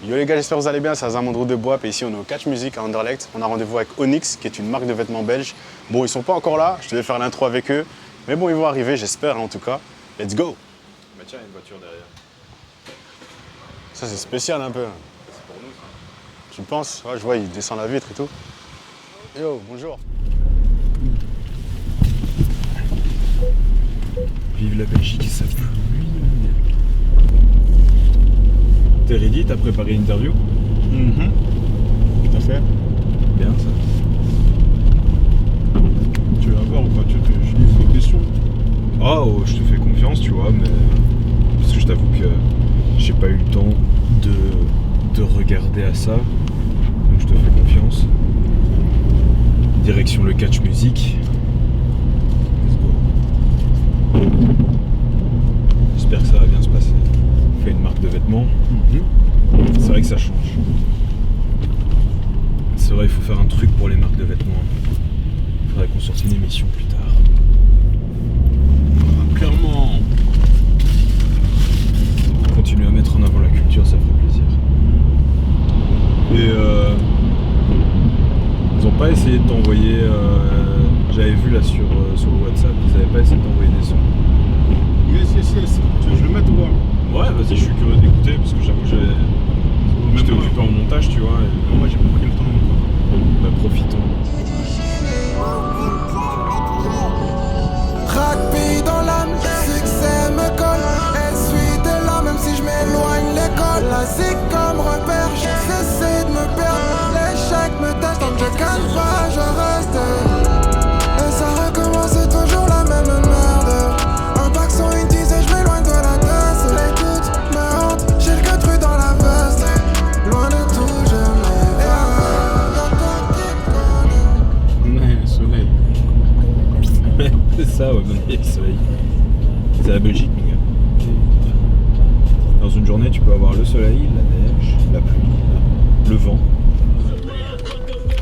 Yo les gars, j'espère que vous allez bien, c'est Azamandro de Boap et ici on est au Catch Music à Anderlecht. On a rendez-vous avec Onyx qui est une marque de vêtements belge. Bon, ils sont pas encore là, je devais faire l'intro avec eux, mais bon, ils vont arriver, j'espère en tout cas. Let's go. Bah tiens, il y a une voiture derrière. Ça c'est spécial un peu. C'est pour nous ça. Tu penses? Ouais, je vois, il descend la vitre et tout. Yo, bonjour. Vive la Belgique, ça pluie. T'es ready? T'as préparé l'interview? Tout à fait. Bien ça. Tu vas voir ou pas? Je lis des questions. Oh, je te fais confiance, tu vois, mais. Parce que je t'avoue que j'ai pas eu le temps de regarder à ça. Donc je te fais confiance. Direction le Catch Music. Let's go. J'espère que ça va bien se passer. On fait une marque de vêtements. C'est vrai que ça change. C'est vrai, il faut faire un truc pour les marques de vêtements. Il faudrait qu'on sorte une émission plus tard. Clairement. Continuer à mettre en avant la culture, ça ferait plaisir. Et ils ont pas essayé de t'envoyer. J'avais vu là sur le WhatsApp, ils avaient pas essayé de t'envoyer des sons. Yes. Tu veux que je le mette ou pas? Ouais, vas-y, je suis curieux d'écouter parce que j'avoue que j'étais occupé en montage, tu vois. Et... Moi j'ai pas pris le temps encore. Bah, profitons. Rugby dans l'âme, succès me colle. Elle suit de là, même si je m'éloigne l'école. La zig comme repère, j'essaie de me perdre. L'échec me teste, tant que je gagne pas, je reste. Et ça recommence toujours la même merde. Un bac sur une dizaine, je m'éloigne de la tasse. Les doutes me hantent, j'ai le cul dans la veste. Loin de tout, je m'évade. Ouais, le soleil. C'est ça, ouais, bon, le soleil. C'est la Belgique, mon gars. Dans une journée, tu peux avoir le soleil, la neige, la pluie, le vent.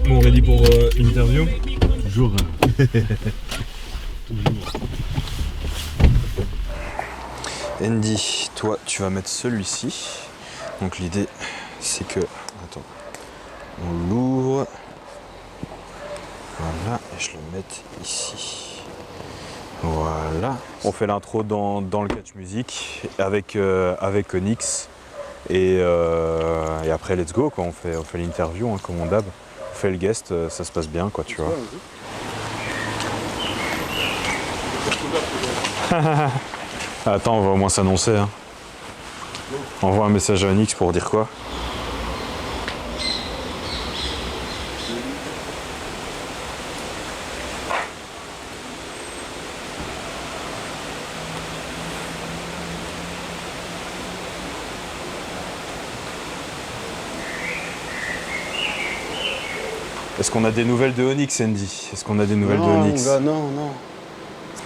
Bon, ready pour l'interview? Toujours. Andy, toi, tu vas mettre celui-ci. Donc l'idée, c'est que... Attends. On l'ouvre. Voilà, et je le mette ici. Voilà. On fait l'intro dans le Catch Music avec Onyx. Et après, let's go, quoi. On fait l'interview, hein, comme on dab. On fait le guest, ça se passe bien, quoi, tu vois. Attends, on va au moins s'annoncer. Hein. Envoie un message à Onyx pour dire quoi? Est-ce qu'on a des nouvelles de Onyx, Andy? Est-ce qu'on a des nouvelles de Onyx? Gars, non.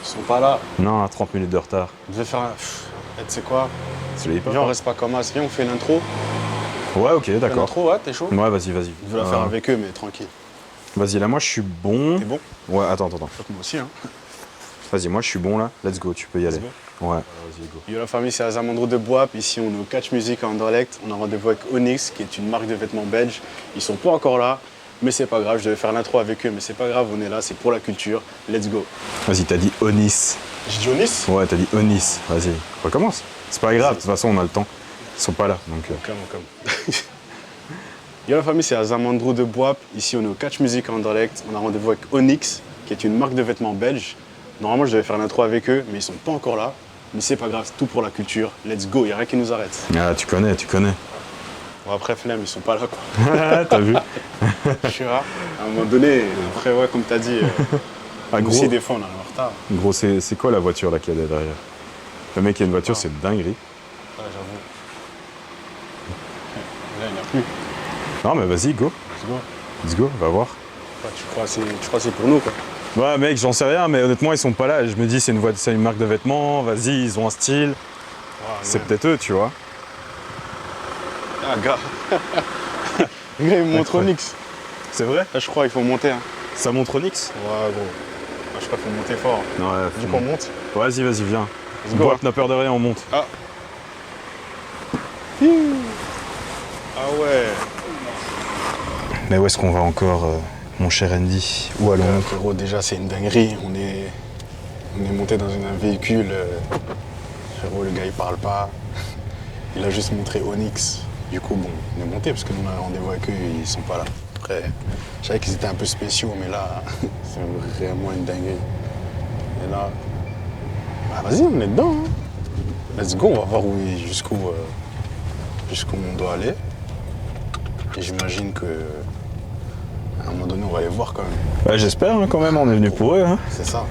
Ils sont pas là. Non, à 30 minutes de retard. Je devais faire un... Tu sais quoi? Viens, on reste pas comme as. Viens, on fait une intro. Ouais, ok, d'accord. L'intro, ouais, t'es chaud? Ouais, vas-y. Je vais la faire avec eux, mais tranquille. Vas-y, là, moi, je suis bon. T'es bon? Ouais, attends. Moi aussi, hein. Vas-y, moi, je suis bon, là. Let's go, tu peux y aller. go. Ouais, vas-y, go. Yo la famille, c'est Azamandro de Boap. Ici, on est au Catch Music à Anderlecht. On a rendez-vous avec Onyx, qui est une marque de vêtements belge. Ils sont pas encore là, mais c'est pas grave. Je devais faire l'intro avec eux, mais c'est pas grave. On est là, c'est pour la culture. Let's go. Vas-y, t'as dit Onyx. J'ai dit Onyx? Ouais, t'as dit Onyx. Vas-y, recommence. C'est pas grave, de toute façon, on a le temps. Ils sont pas là, donc... Comme. Yo la famille, c'est Azamandro de Boap. Ici, on est au Catch Music à Anderlecht. On a rendez-vous avec Onyx, qui est une marque de vêtements belge. Normalement, je devais faire l'intro avec eux, mais ils sont pas encore là. Mais c'est pas grave, c'est tout pour la culture. Let's go, y a rien qui nous arrête. Ah, tu connais. Bon, après, flemme, ils sont pas là, quoi. T'as vu? Je suis rare. À un moment donné, après, ouais, comme t'as dit, Ah, nous gros, aussi, des fois, on est en retard. gros c'est quoi la voiture, là, qu'il y a derrière? Le mec qui a une voiture, c'est dinguerie. Ouais, j'avoue. Là, il n'y en a plus. Non, mais vas-y, go. Let's go, va voir. Ouais, tu crois que c'est pour nous, quoi. Ouais, mec, j'en sais rien, mais honnêtement, ils sont pas là. Je me dis, c'est une marque de vêtements, vas-y, ils ont un style. Ouais, C'est même. peut-être eux, tu vois. Ah, gars. Le gars, il me montre Incroyable. Onyx. C'est vrai? Là, je crois qu'il faut monter. Hein. Ça montre Onyx? Ouais, gros. Je crois qu'il faut monter fort. Ouais, Du coup, on monte. Vas-y, viens. Let's go. Boap n'a peur de rien, on monte. Ah. Ah ouais. Mais où est-ce qu'on va encore, mon cher Andy? Où allons-nous? Frérot, déjà c'est une dinguerie. On est monté dans un véhicule. Frérot, le gars il parle pas. Il a juste montré Onyx. Du coup, bon, on est monté parce que nous on a un rendez-vous avec eux, ils sont pas là. Après, je savais qu'ils étaient un peu spéciaux, mais là, c'est vraiment une dinguerie. Et là, bah vas-y, on est dedans. Hein. Let's go, on va voir jusqu'où on doit aller. Et j'imagine que à un moment donné, on va les voir quand même. Bah, j'espère hein, quand même, on est venu pour eux. Hein. C'est ça.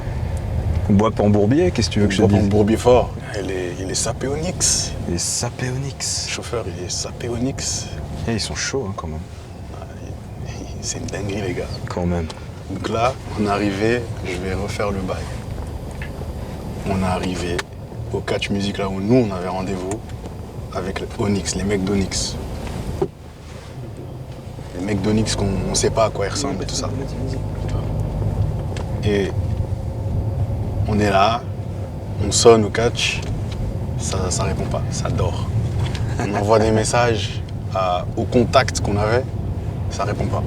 On boit pas en bourbier, qu'est-ce que tu veux que je te dise? Bourbier fort. Il est sapé Onyx. Les sapés Onyx. Le chauffeur, il est sapé Onyx. Eh, ils sont chauds hein, quand même. C'est une dinguerie, les gars. Quand même. Donc là, on est arrivé, je vais refaire le bail. On est arrivé au Catch Music, là où nous, on avait rendez-vous avec Onyx, les mecs d'Onyx. Les mecs d'Onyx qu'on ne sait pas à quoi ils ressemblent et tout ça. Et on est là, on sonne au catch, ça répond pas, ça dort. On envoie des messages au contact qu'on avait, ça répond pas.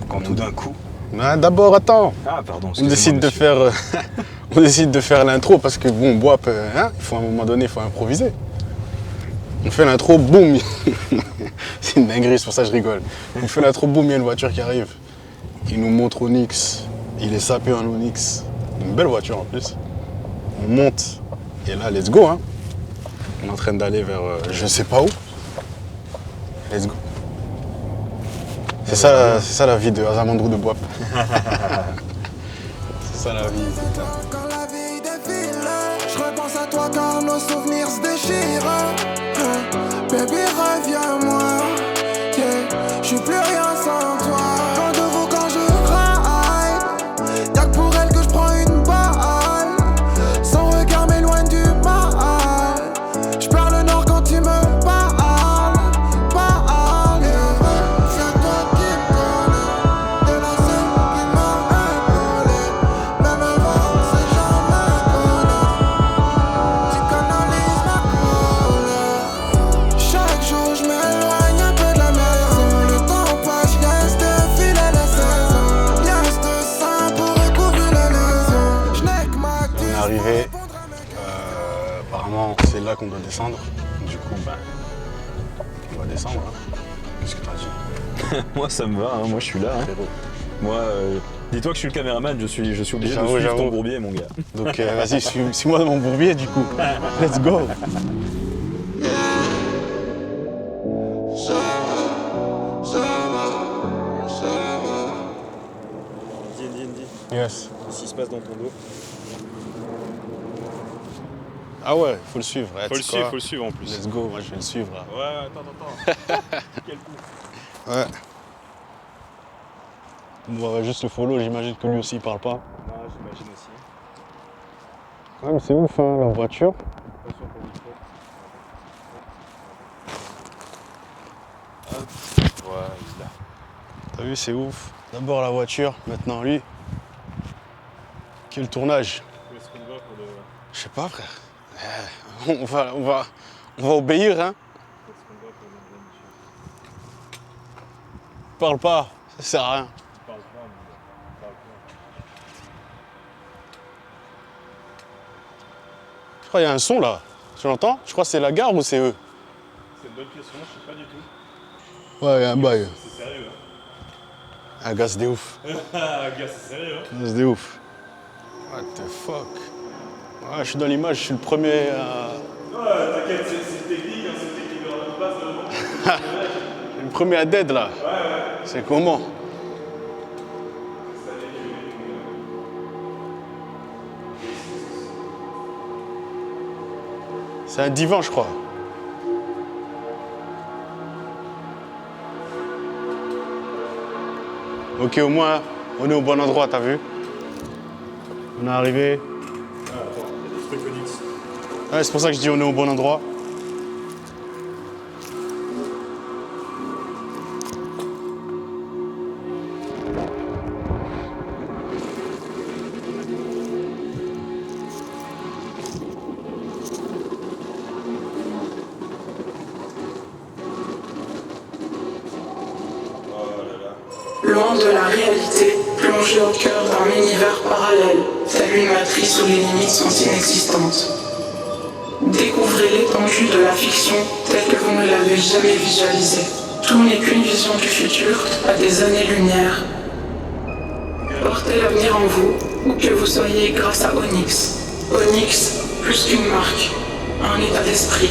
Quand tout d'un coup. Mais d'abord, attends. Ah pardon. On décide de faire, on décide de faire l'intro parce que bon, Boap, hein, il faut à un moment donné, il faut improviser. On fait l'intro, boum. C'est une dinguerie, c'est pour ça que je rigole. On fait l'intro, boum, il y a une voiture qui arrive. Il nous montre Onyx. Il est sapé en Onyx. Une belle voiture en plus. On monte. Et là, let's go. Hein. On est en train d'aller vers je sais pas où. Let's go. C'est ça la vie de Azamandrou de Boap. C'est ça la vie. Quand la vie défile, je repense à toi car nos souvenirs se déchirent. Baby, reviens-moi. Yeah. Je suis plus rien sans toi. Rendez-vous quand je ride. Y'a que pour elle que je prends une balle. Son regard m'éloigne du mal. Je perds le nord quand tu me parles. C'est toi qui me connais. De la scène qui m'a épaulé. Même avant, c'est jamais connu. Tu canalises ma couleur. Chaque jour, je m'éloigne un peu de la maison. Le temps passe, je laisse défiler les saisons. Liasse de sang pour recouvrir les lésions. Je n'ai que ma On est arrivé. Apparemment, c'est là qu'on doit descendre. Du coup, ben, on va descendre. Hein. Qu'est-ce que t'as dit? Moi ça me va, hein, moi je suis là. Hein. Frérot. Moi, dis-toi que je suis le caméraman, je suis obligé de J'avoue, suivre ton j'avoue. bourbier mon gars. Donc vas-y, suis-moi dans mon bourbier du coup. Let's go. Yes. Qu'est-ce qui se passe dans ton dos? Ah ouais, faut le suivre. Ouais, Faut le tu sais quoi? suivre en plus. Let's go, moi je vais le suivre là. Ouais, attends. Quel coup? Ouais. On va juste le follow, j'imagine que lui aussi il parle pas. Non, j'imagine aussi. Ouais mais c'est ouf hein, la voiture. Voilà. T'as vu, c'est ouf. D'abord la voiture, maintenant lui. Quel tournage. Où est-ce qu'on va pour le... Je sais pas frère. On va obéir hein. Où est-ce qu'on va pour le... Parle pas, ça sert à rien. Tu parles pas, mais parle pas. Je crois qu'il y a un son là. Tu l'entends? Je crois que c'est la gare ou c'est eux? C'est une bonne question, je sais pas du tout. Ouais, il y a un bail. C'est sérieux, hein? Un gars, c'est des ouf. Ah, gars, c'est sérieux, hein? C'est des ouf. What the fuck? Ouais, je suis dans l'image, je suis le premier à... Ouais, t'inquiète, c'est technique, hein, c'est technique de la base, vraiment. Je suis le premier à dead là. Ouais. C'est comment? C'est un divan, je crois. Ok, au moins, on est au bon endroit, t'as vu? On est arrivé. Ah, attends, il y a des trucs Onyx. Ouais, c'est pour ça que je dis on est au bon endroit. Loin de la réalité, plongé au cœur d'un univers parallèle, telle une matrice où les limites sont inexistantes. Découvrez l'étendue de la fiction telle que vous ne l'avez jamais visualisée. Tout n'est qu'une vision du futur à des années-lumière. Portez l'avenir en vous, où que vous soyez grâce à Onyx. Onyx, plus qu'une marque, un état d'esprit.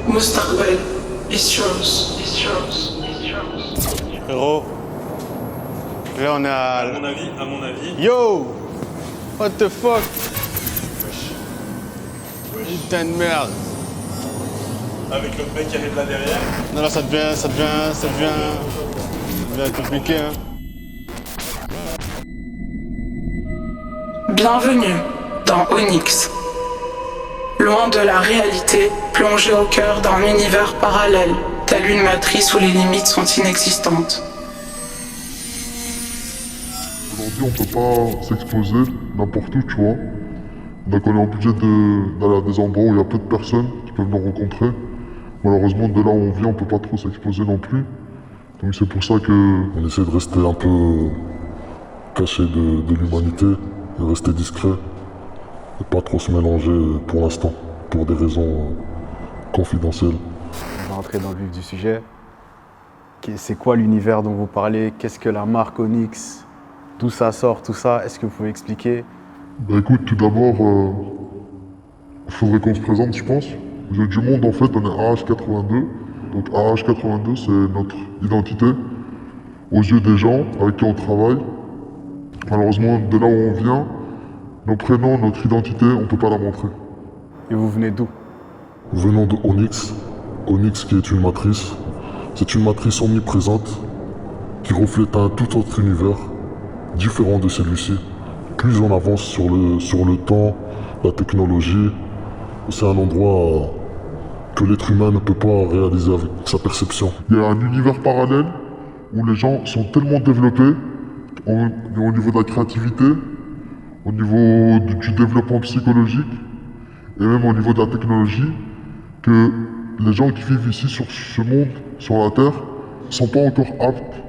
Mustaqbal, it's yours, it's yours, it's yours. Frérot, là on est À mon avis, Yo! What the fuck? Putain de merde. avec l'autre mec qui arrive là derrière. Non, là ça devient compliqué, hein. Bienvenue dans Onyx. Loin de la réalité, plongé au cœur d'un univers parallèle, telle une matrice où les limites sont inexistantes. Aujourd'hui, on peut pas s'exposer n'importe où, tu vois. Donc on est obligé d'aller à des endroits où il y a peu de personnes qui peuvent nous rencontrer. Malheureusement, de là où on vient, on peut pas trop s'exposer non plus. Donc c'est pour ça qu'on essaie de rester un peu caché de l'humanité et rester discret et pas trop se mélanger pour l'instant, pour des raisons confidentielles. On va rentrer dans le vif du sujet. C'est quoi l'univers dont vous parlez? Qu'est-ce que la marque Onyx? D'où ça sort, tout ça? Est-ce que vous pouvez expliquer? Bah écoute, tout d'abord, il faudrait qu'on se présente, je pense. Aux yeux du monde, en fait, on est AH82. Donc AH82, c'est notre identité. Aux yeux des gens avec qui on travaille. Malheureusement, de là où on vient, nos prénoms, notre identité, on peut pas la montrer. Et vous venez d'où? Venons de Onyx. Onyx qui est une matrice. C'est une matrice omniprésente qui reflète un tout autre univers, différent de celui-ci. Plus on avance sur le temps, la technologie, c'est un endroit que l'être humain ne peut pas réaliser avec sa perception. Il y a un univers parallèle où les gens sont tellement développés au niveau de la créativité, au niveau du développement psychologique et même au niveau de la technologie, que les gens qui vivent ici sur ce monde, sur la Terre, ne sont pas encore aptes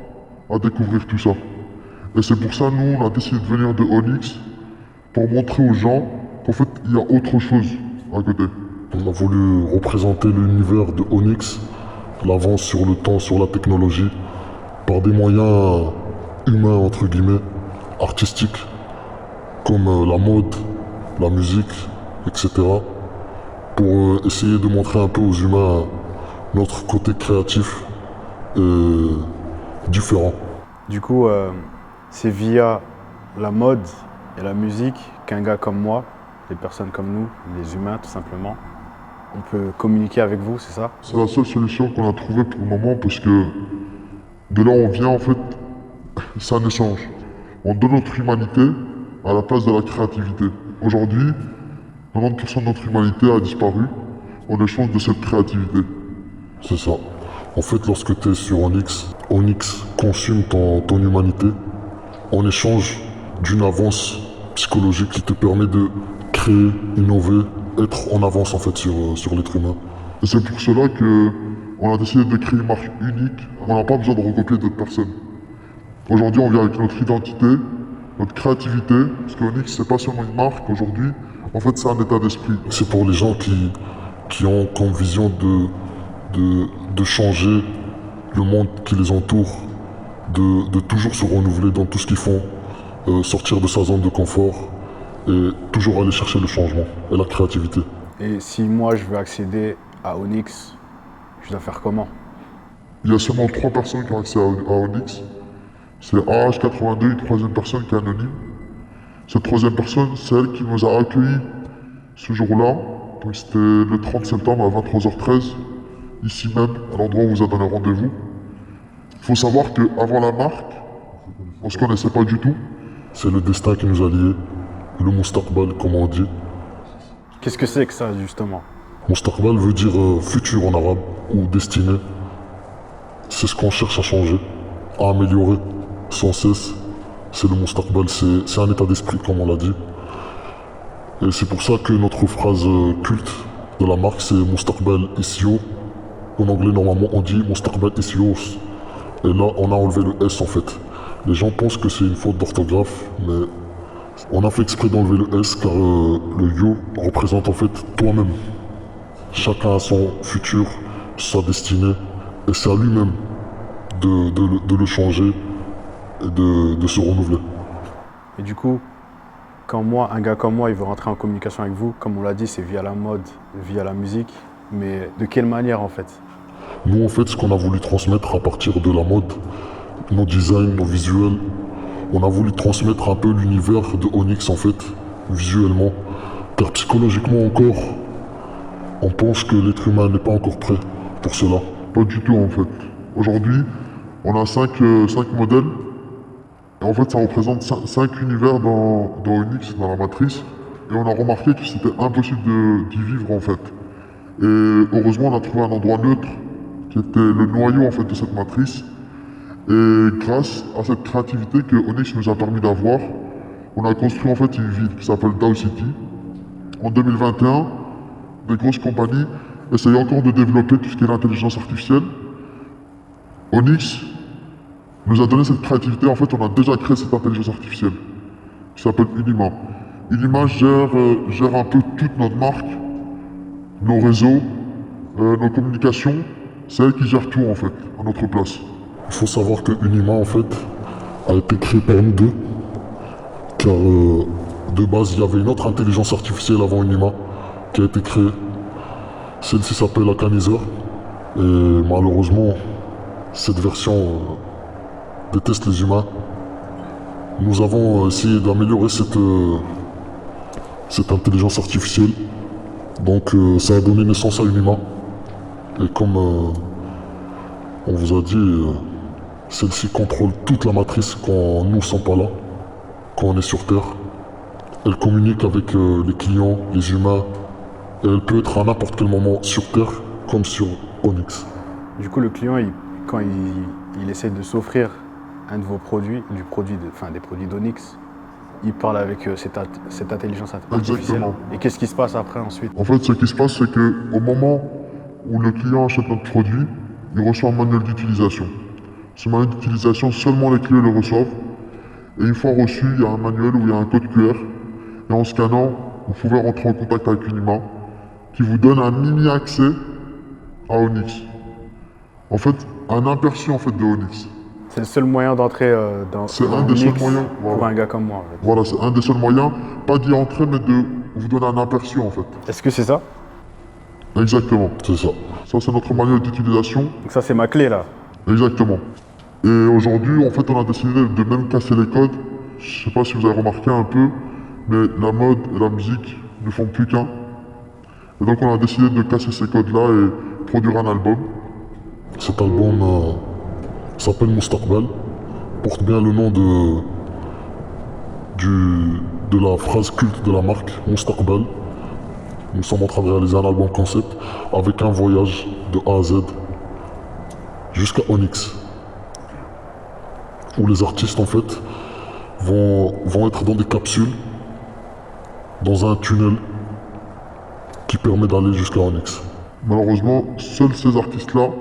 à découvrir tout ça. Et c'est pour ça, nous, on a décidé de venir de Onyx pour montrer aux gens qu'en fait, il y a autre chose à côté. On a voulu représenter l'univers de Onyx, l'avance sur le temps, sur la technologie, par des moyens humains, entre guillemets, artistiques, comme la mode, la musique, etc. Pour essayer de montrer un peu aux humains notre côté créatif et différent. Du coup, c'est via la mode et la musique qu'un gars comme moi, des personnes comme nous, les humains tout simplement, on peut communiquer avec vous, c'est ça? C'est la seule solution qu'on a trouvée pour le moment parce que de là où on vient, en fait, c'est un échange. On donne notre humanité à la place de la créativité. Aujourd'hui, 90% de notre humanité a disparu en échange de cette créativité. C'est ça. En fait, lorsque tu es sur Onyx, Onyx consume ton humanité en échange d'une avance psychologique qui te permet de créer, innover, être en avance en fait sur l'être humain. Et c'est pour cela qu'on a décidé de créer une marque unique. On n'a pas besoin de recopier d'autres personnes. Aujourd'hui, on vient avec notre identité, notre créativité, parce que Onyx, c'est pas seulement une marque aujourd'hui, en fait, c'est un état d'esprit. C'est pour les gens qui ont comme vision de changer le monde qui les entoure, de toujours se renouveler dans tout ce qu'ils font, sortir de sa zone de confort et toujours aller chercher le changement et la créativité. Et si moi je veux accéder à Onyx, je dois faire comment? Il y a seulement 3 personnes qui ont accès à Onyx. C'est AH82, une troisième personne qui est anonyme. Cette troisième personne, c'est elle qui nous a accueillis ce jour-là. Donc c'était le 30 septembre à 23h13, ici même, à l'endroit où on vous a donné rendez-vous. Il faut savoir qu'avant la marque, on ne se connaissait pas du tout. C'est le destin qui nous a liés, le Mustaqbal, comme on dit. Qu'est-ce que c'est que ça, justement? Mustaqbal veut dire futur en arabe, ou destinée. C'est ce qu'on cherche à changer, à améliorer, sans cesse. C'est le Mustaqbal, c'est un état d'esprit, comme on l'a dit. Et c'est pour ça que notre phrase culte de la marque, c'est Mustaqbal is you. En anglais, normalement, on dit Mustaqbal is yours. Et là, on a enlevé le S, en fait. Les gens pensent que c'est une faute d'orthographe, mais on a fait exprès d'enlever le S car le yo représente en fait toi-même. Chacun a son futur, sa destinée, et c'est à lui-même de le changer et de se renouveler. Et du coup, quand moi, un gars comme moi, il veut rentrer en communication avec vous, comme on l'a dit, c'est via la mode, via la musique, mais de quelle manière en fait? Nous, en fait, ce qu'on a voulu transmettre à partir de la mode, nos designs, nos visuels, on a voulu transmettre un peu l'univers de Onyx, en fait, visuellement. Car psychologiquement encore, on pense que l'être humain n'est pas encore prêt pour cela. Pas du tout, en fait. Aujourd'hui, on a 5 modèles. Et en fait, ça représente 5 univers dans Onyx, dans la matrice. Et on a remarqué que c'était impossible d'y vivre, en fait. Et heureusement, on a trouvé un endroit neutre, qui était le noyau, en fait, de cette matrice. Et grâce à cette créativité que Onyx nous a permis d'avoir, on a construit, en fait, une ville qui s'appelle Dao City. En 2021, des grosses compagnies essayent encore de développer tout ce qui est l'intelligence artificielle. Onyx nous a donné cette créativité. En fait, on a déjà créé cette intelligence artificielle qui s'appelle Unima. Unima gère un peu toute notre marque, nos réseaux, nos communications. C'est elle qui gère tout, en fait, à notre place. Il faut savoir que Unima, en fait, a été créé par nous deux, car de base, il y avait une autre intelligence artificielle avant Unima qui a été créée. Celle-ci s'appelle Akanizer, et malheureusement, cette version déteste les humains. Nous avons essayé d'améliorer cette intelligence artificielle, donc ça a donné naissance à Unima. Et comme on vous a dit, celle-ci contrôle toute la matrice quand nous ne sommes pas là, quand on est sur Terre. Elle communique avec les clients, les humains, et elle peut être à n'importe quel moment sur Terre comme sur Onyx. Du coup, le client, quand il essaie de s'offrir un de vos produits, des produits d'Onyx, il parle avec cette intelligence artificielle. Exactement. Et qu'est-ce qui se passe après ensuite? En fait, ce qui se passe, c'est qu'au moment où le client achète notre produit, il reçoit un manuel d'utilisation. Ce manuel d'utilisation, seulement les clients le reçoivent. Et une fois reçu, il y a un manuel où il y a un code QR. Et en scannant, vous pouvez rentrer en contact avec Unima, qui vous donne un mini-accès à Onyx. En fait, un aperçu en fait de Onyx. C'est le seul moyen d'entrer dans un des seuls moyens, pour voilà. un gars comme moi. En fait. Voilà, c'est un des seuls moyens, pas d'y entrer, mais de vous donner un aperçu en fait. Est-ce que c'est ça? Exactement, c'est ça. Ça, c'est notre manuel d'utilisation. Donc ça, c'est ma clé là. Exactement. Et aujourd'hui, en fait, on a décidé de même casser les codes. Je sais pas si vous avez remarqué un peu, mais la mode et la musique ne font plus qu'un. Et donc, on a décidé de casser ces codes-là et produire un album. Cet album s'appelle Mustaqbal, porte bien le nom de la phrase culte de la marque, Mustaqbal. Nous sommes en train de réaliser un album concept avec un voyage de A à Z jusqu'à Onyx, où les artistes en fait vont être dans des capsules, dans un tunnel qui permet d'aller jusqu'à Onyx. Malheureusement, seuls ces artistes-là,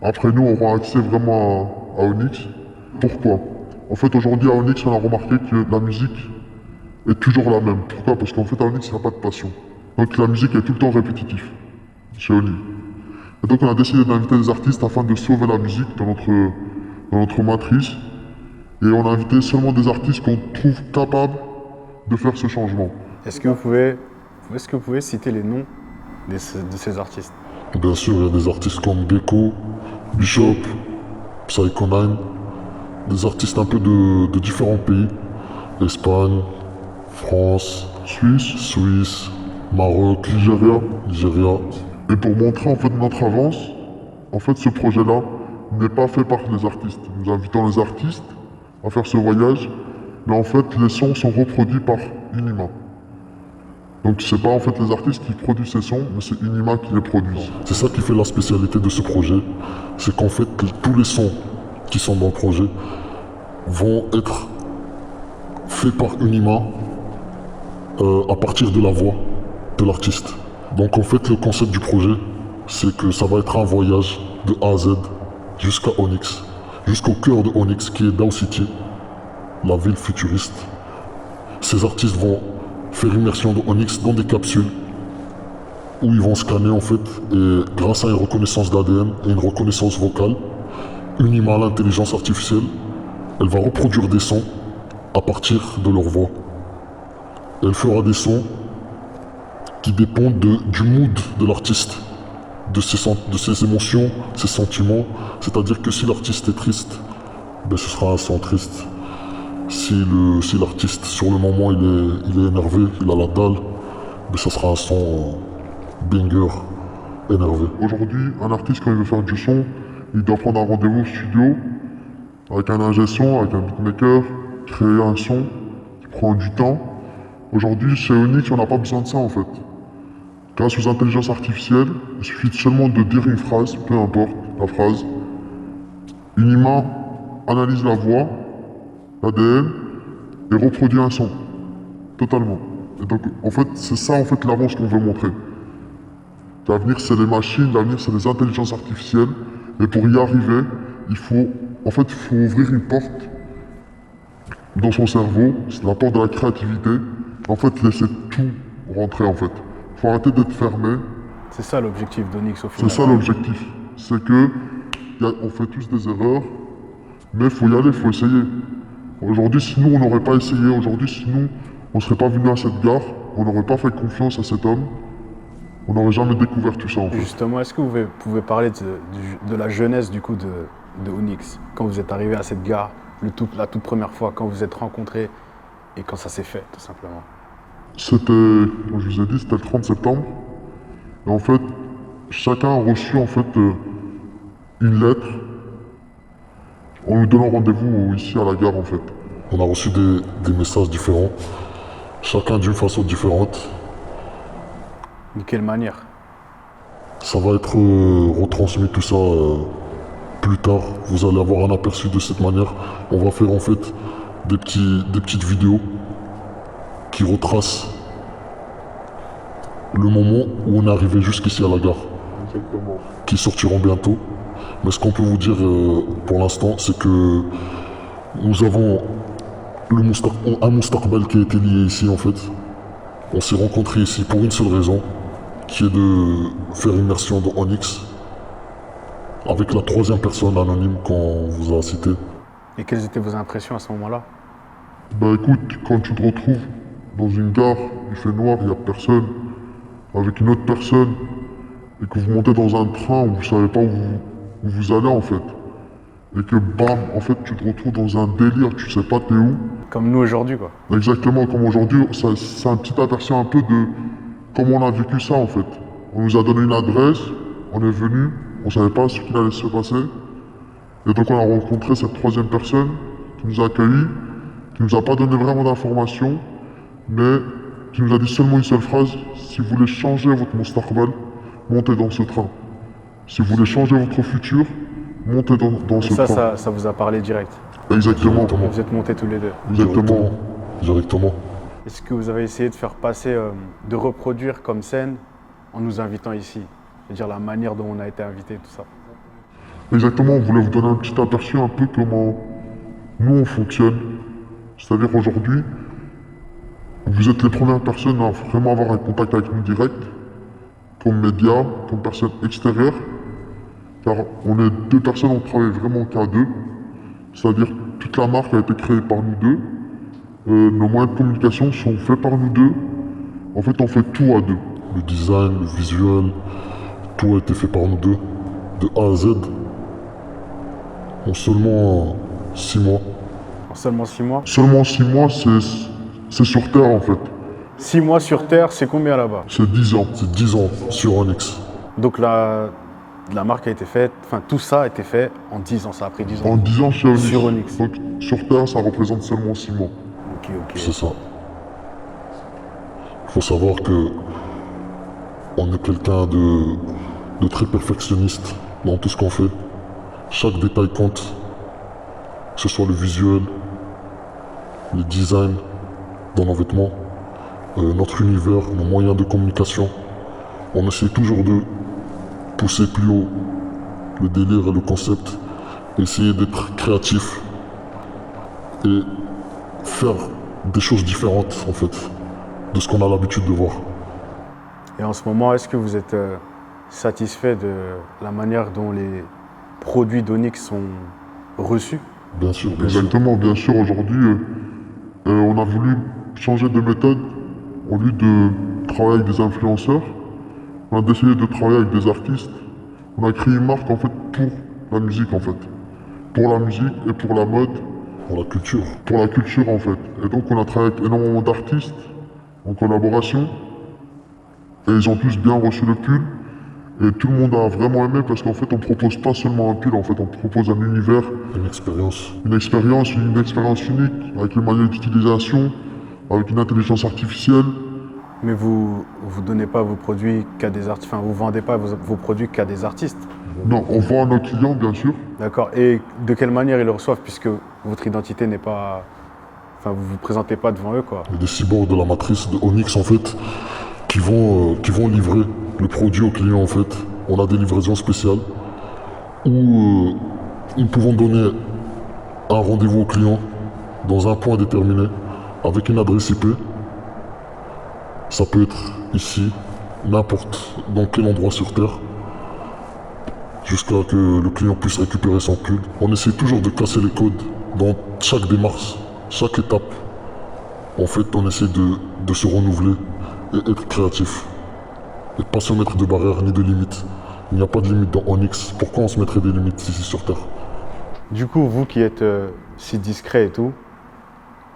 après nous, auront accès vraiment à Onyx. Pourquoi? En fait, aujourd'hui, à Onyx, on a remarqué que la musique est toujours la même. Pourquoi? Parce qu'en fait, à Onyx, il n'y a pas de passion. Donc la musique est tout le temps répétitive chez Onyx. Et donc on a décidé d'inviter des artistes afin de sauver la musique dans notre matrice. Et on a invité seulement des artistes qu'on trouve capables de faire ce changement. Est-ce que vous pouvez citer les noms de ces artistes? Bien sûr, il y a des artistes comme Gecko, Bishop, Psycho9, des artistes un peu de différents pays. Espagne, France, Suisse, Maroc, Nigeria. Et pour montrer en fait notre avance, en fait ce projet-là n'est pas fait par les artistes. Nous invitons les artistes à faire ce voyage, mais en fait les sons sont reproduits par Unima. Donc c'est pas en fait les artistes qui produisent ces sons, mais c'est Unima qui les produit. C'est ça qui fait la spécialité de ce projet, c'est qu'en fait tous les sons qui sont dans le projet vont être faits par Unima à partir de la voix de l'artiste. Donc en fait le concept du projet, c'est que ça va être un voyage de A à Z jusqu'à Onyx. jusqu'au cœur de Onyx qui est Dao City, la ville futuriste. Ces artistes vont faire immersion de Onyx dans des capsules où ils vont scanner en fait, et grâce à une reconnaissance d'ADN et une reconnaissance vocale, unie à l'intelligence artificielle, elle va reproduire des sons à partir de leur voix. Elle fera des sons qui dépendent du mood de l'artiste, de ses émotions, ses sentiments. C'est-à-dire que si l'artiste est triste, ben ce sera un son triste. Si l'artiste sur le moment il est énervé, il a la dalle, ben ce sera un son banger, énervé. Aujourd'hui, un artiste quand il veut faire du son, il doit prendre un rendez-vous au studio avec un ingé son, avec un beatmaker, créer un son qui prend du temps. Aujourd'hui, chez Onyx, on n'a pas besoin de ça en fait. Grâce aux intelligences artificielles, il suffit seulement de dire une phrase, peu importe la phrase. Unima analyse la voix, l'ADN, et reproduit un son. Totalement. Et donc, en fait, c'est ça en fait l'avance qu'on veut montrer. L'avenir, c'est les machines, l'avenir, c'est les intelligences artificielles. Et pour y arriver, il faut ouvrir une porte dans son cerveau, c'est la porte de la créativité. En fait, laisser tout rentrer en fait. Faut arrêter d'être fermé. C'est ça l'objectif d'Onyx au final. C'est ça l'objectif. C'est que on fait tous des erreurs, mais faut y aller, faut essayer. Aujourd'hui, si nous on n'aurait pas essayé, aujourd'hui si nous on serait pas venu à cette gare, on n'aurait pas fait confiance à cet homme, on n'aurait jamais découvert tout ça en fait. Justement, est-ce que vous pouvez parler de la jeunesse du coup de Onyx, quand vous êtes arrivé à cette gare, la toute première fois, quand vous êtes rencontrés et quand ça s'est fait tout simplement? C'était, comme je vous ai dit, c'était le 30 septembre. Et en fait, chacun a reçu en fait une lettre en nous donnant rendez-vous ici à la gare en fait. On a reçu des messages différents, chacun d'une façon différente. De quelle manière? Ça va être retransmis tout ça plus tard. Vous allez avoir un aperçu de cette manière. On va faire en fait des petites vidéos qui retracent le moment où on est arrivé jusqu'ici à la gare. Exactement. Qui sortiront bientôt. Mais ce qu'on peut vous dire pour l'instant, c'est que nous avons un Moustaqbal qui a été lié ici en fait. On s'est rencontrés ici pour une seule raison, qui est de faire immersion dans Onyx avec la troisième personne anonyme qu'on vous a citée. Et quelles étaient vos impressions à ce moment-là? Bah écoute, quand tu te retrouves dans une gare, il fait noir, il n'y a personne, avec une autre personne, et que vous montez dans un train où vous ne savez pas où vous allez en fait, et que bam, en fait tu te retrouves dans un délire, tu sais pas t'es où. Comme nous aujourd'hui quoi. Exactement, comme aujourd'hui, c'est un petit aperçu un peu de comment on a vécu ça en fait. On nous a donné une adresse, on est venu, on savait pas ce qu'il allait se passer, et donc on a rencontré cette troisième personne qui nous a accueillis, qui nous a pas donné vraiment d'informations, mais qui nous a dit seulement une seule phrase: si vous voulez changer votre Moustaqbal, montez dans ce train. Si vous voulez changer votre futur, montez dans ce train. Ça vous a parlé direct? Exactement. Vous êtes montés tous les deux? Exactement. Directement. Est-ce que vous avez essayé de faire passer, de reproduire comme scène en nous invitant ici? C'est-à-dire la manière dont on a été invités, tout ça? Exactement, on voulait vous donner un petit aperçu un peu comment nous on fonctionne. C'est-à-dire aujourd'hui, vous êtes les premières personnes à vraiment avoir un contact avec nous direct, comme médias, comme personnes extérieures, car on est deux personnes, on travaille vraiment qu'à deux, c'est-à-dire toute la marque a été créée par nous deux, nos moyens de communication sont faits par nous deux, en fait on fait tout à deux. Le design, le visuel, tout a été fait par nous deux, de A à Z, en seulement 6 mois. En seulement 6 mois? Seulement 6 mois, c'est sur Terre en fait. 6 mois sur Terre, c'est combien là-bas? C'est 10 ans, c'est 10 ans sur Onyx. Donc la marque a été faite, enfin tout ça a été fait en 10 ans, ça a pris 10 ans. En 10 ans sur Onyx. Donc sur Terre, ça représente seulement 6 mois. Ok. C'est ça. Il faut savoir que on est quelqu'un de très perfectionniste dans tout ce qu'on fait. Chaque détail compte, que ce soit le visuel, le design dans nos vêtements, notre univers, nos moyens de communication. On essaie toujours de pousser plus haut le délire et le concept essayer d'être créatif et faire des choses différentes en fait de ce qu'on a l'habitude de voir. Et en ce moment, est-ce que vous êtes satisfait de la manière dont les produits d'Onyx sont reçus? Bien sûr, exactement. Bien sûr, aujourd'hui, on a voulu changer de méthode. Au lieu de travailler avec des influenceurs, on a décidé de travailler avec des artistes. On a créé une marque en fait pour la musique en fait. Pour la musique et pour la mode. Pour la culture. Pour la culture en fait. Et donc on a travaillé avec énormément d'artistes en collaboration. Et ils ont tous bien reçu le pull. Et tout le monde a vraiment aimé parce qu'en fait on propose pas seulement un pull, en fait on propose un univers. Une expérience. Une expérience unique, avec les manières d'utilisation, avec une intelligence artificielle. Mais vous donnez pas vos produits qu'à des artistes, enfin vous vendez pas vos produits qu'à des artistes? Non, on vend à nos clients bien sûr. D'accord. Et de quelle manière ils le reçoivent puisque votre identité n'est pas... Enfin vous vous présentez pas devant eux quoi? Il y a des cyborgs de la matrice de Onyx en fait qui vont livrer le produit au client en fait. On a des livraisons spéciales où nous pouvons donner un rendez-vous au client dans un point déterminé avec une adresse IP. Ça peut être ici, n'importe dans quel endroit sur Terre, jusqu'à que le client puisse récupérer son pull. On essaie toujours de casser les codes dans chaque démarche, chaque étape. En fait, on essaie de se renouveler et être créatif. Et pas se mettre de barrières ni de limites. Il n'y a pas de limite dans Onyx. Pourquoi on se mettrait des limites ici sur Terre? Du coup, vous qui êtes si discret et tout,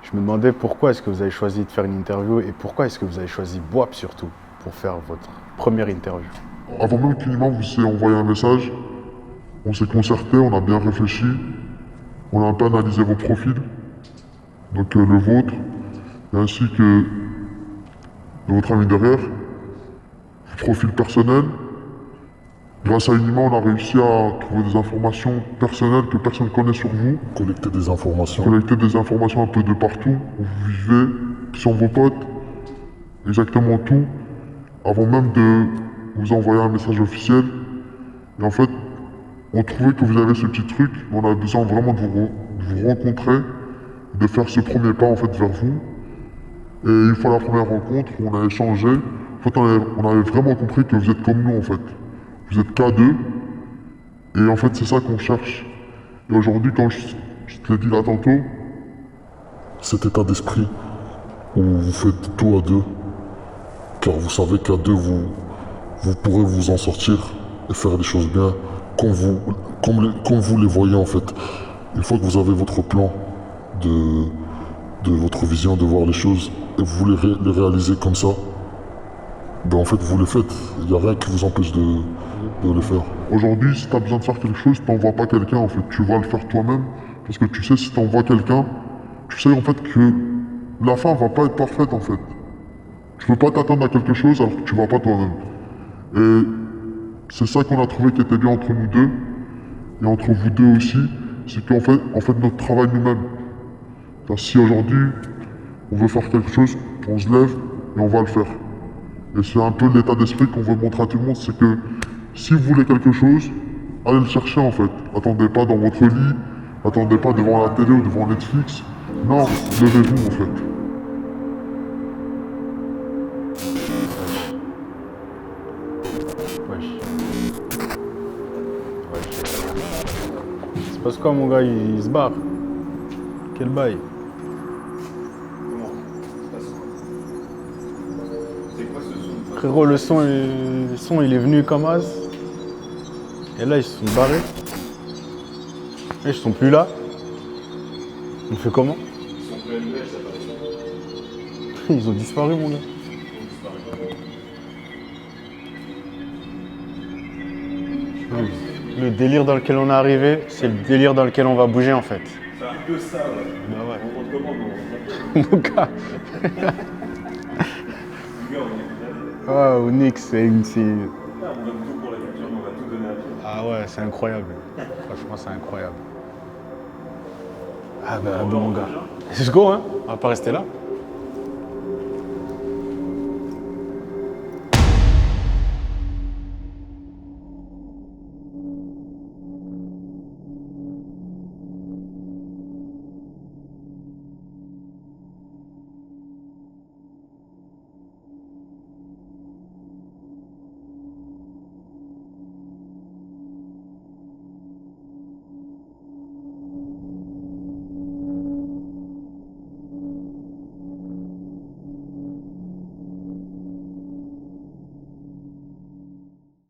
je me demandais pourquoi est-ce que vous avez choisi de faire une interview et pourquoi est-ce que vous avez choisi BWAP surtout pour faire votre première interview? Avant même que l'imam vous ait envoyé un message, on s'est concerté, on a bien réfléchi, on a un peu analysé vos profils, donc le vôtre, ainsi que de votre ami derrière, vos profils personnels. Grâce à Unima, on a réussi à trouver des informations personnelles que personne ne connaît sur vous. Collecter des informations. Collecter des informations un peu de partout, où vous vivez, qui sont vos potes, exactement tout, avant même de vous envoyer un message officiel. Et en fait, on trouvait que vous avez ce petit truc, mais on avait besoin vraiment de vous rencontrer, de faire ce premier pas en fait vers vous. Et une fois la première rencontre, on a échangé. En fait, on avait vraiment compris que vous êtes comme nous en fait. Vous êtes K2, et en fait c'est ça qu'on cherche. Et aujourd'hui, quand je te l'ai dit là tantôt, cet état d'esprit où vous faites tout à deux, car vous savez qu'à deux vous pourrez vous en sortir et faire des choses bien, comme vous les voyez en fait. Une fois que vous avez votre plan de votre vision de voir les choses, et vous voulez les réaliser comme ça, ben en fait vous les faites. Il n'y a rien qui vous empêche de le faire. Aujourd'hui, si tu as besoin de faire quelque chose, tu n'envoies pas quelqu'un en fait, tu vas le faire toi-même. Parce que tu sais, si tu envoies quelqu'un, tu sais en fait que la fin va pas être parfaite en fait. Tu peux pas t'attendre à quelque chose alors que tu vas pas toi-même. Et c'est ça qu'on a trouvé qui était bien entre nous deux, et entre vous deux aussi, c'est qu'on fait, notre travail nous-mêmes. Si aujourd'hui, on veut faire quelque chose, on se lève et on va le faire. Et c'est un peu l'état d'esprit qu'on veut montrer à tout le monde, c'est que si vous voulez quelque chose, allez le chercher en fait. Attendez pas dans votre lit, attendez pas devant la télé ou devant Netflix. Non, levez-vous en fait. C'est parce que mon gars il se barre. Quel bail? Frérot, le son il est venu comme as. Et là ils se sont barrés. Et ils sont plus là. On fait comment? Ils ont disparu mon gars. Le délire dans lequel on est arrivé, c'est le délire dans lequel on va bouger en fait. C'est un peu ça, ouais. Bah ouais. On rentre comment, Mon gars. Ouais, Onyx, c'est une. On donne tout pour la culture, mais on va tout donner à tout. Ah ouais, c'est incroyable. Franchement, c'est incroyable. Ah bah bon, mon gars. Let's go, hein. On va pas rester là.